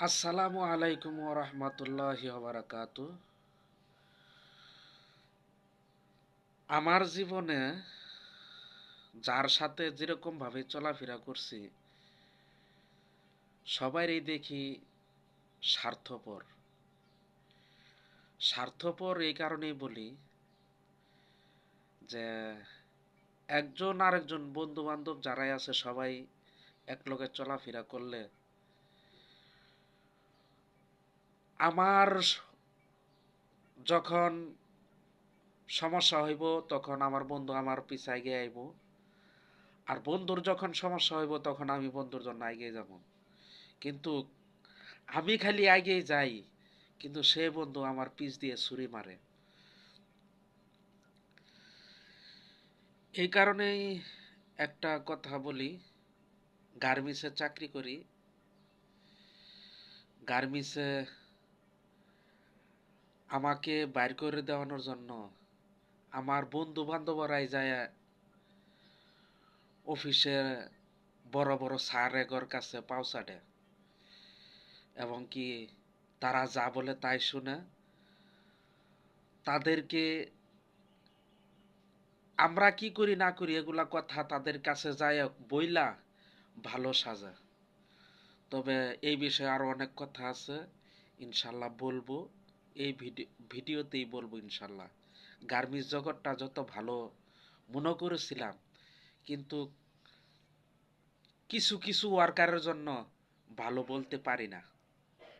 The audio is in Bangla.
আসসালামু আলাইকুম ওয়া রাহমাতুল্লাহি ওয়া বারাকাতু। আমার জীবনে যার সাথে যেরকম ভাবে চলাফেরা করছি সবাইরই দেখি স্বার্থপর। স্বার্থপর এই কারণেই বলি যে একজন আরেকজন বন্ধু বান্ধব যারাই আছে সবাই একলগে চলাফেরা করলে আমার যখন সমস্যা হইব তখন আমার বন্ধু আমার পিছায় গিয়ে আইব, আর বন্ধুর যখন সমস্যা হইব তখন আমি বন্ধুর জন্য এগিয়ে যাব। কিন্তু আমি খালি এগিয়ে যাই, কিন্তু সে বন্ধু আমার পিছ দিয়ে ছুরি মারে। এই কারণেই একটা কথা বলি, গার্মেন্টসে চাকরি করি। গার্মেন্টসে আমাকে বাইর করে দেওয়ানোর জন্য আমার বন্ধু বান্ধবরাই যায় অফিসে বড় বড় স্যারেগর কাছে পৌঁছাডে, এবং কি তারা যা বলে তাই শুনে তাদেরকে আমরা কি করি না করি এগুলা কথা তাদের কাছে যায় বইলা ভালো সাজা। তবে এই বিষয়ে আরো অনেক কথা আছে, ইনশাল্লাহ বলবো। এই ভিডিওতেই বলবো ইনশাল্লাহ। গার্মেন্টস জগৎটা যত ভালো মনে করেছিলাম, কিন্তু কিছু কিছু ওয়ার্কারের জন্য ভালো বলতে পারি না।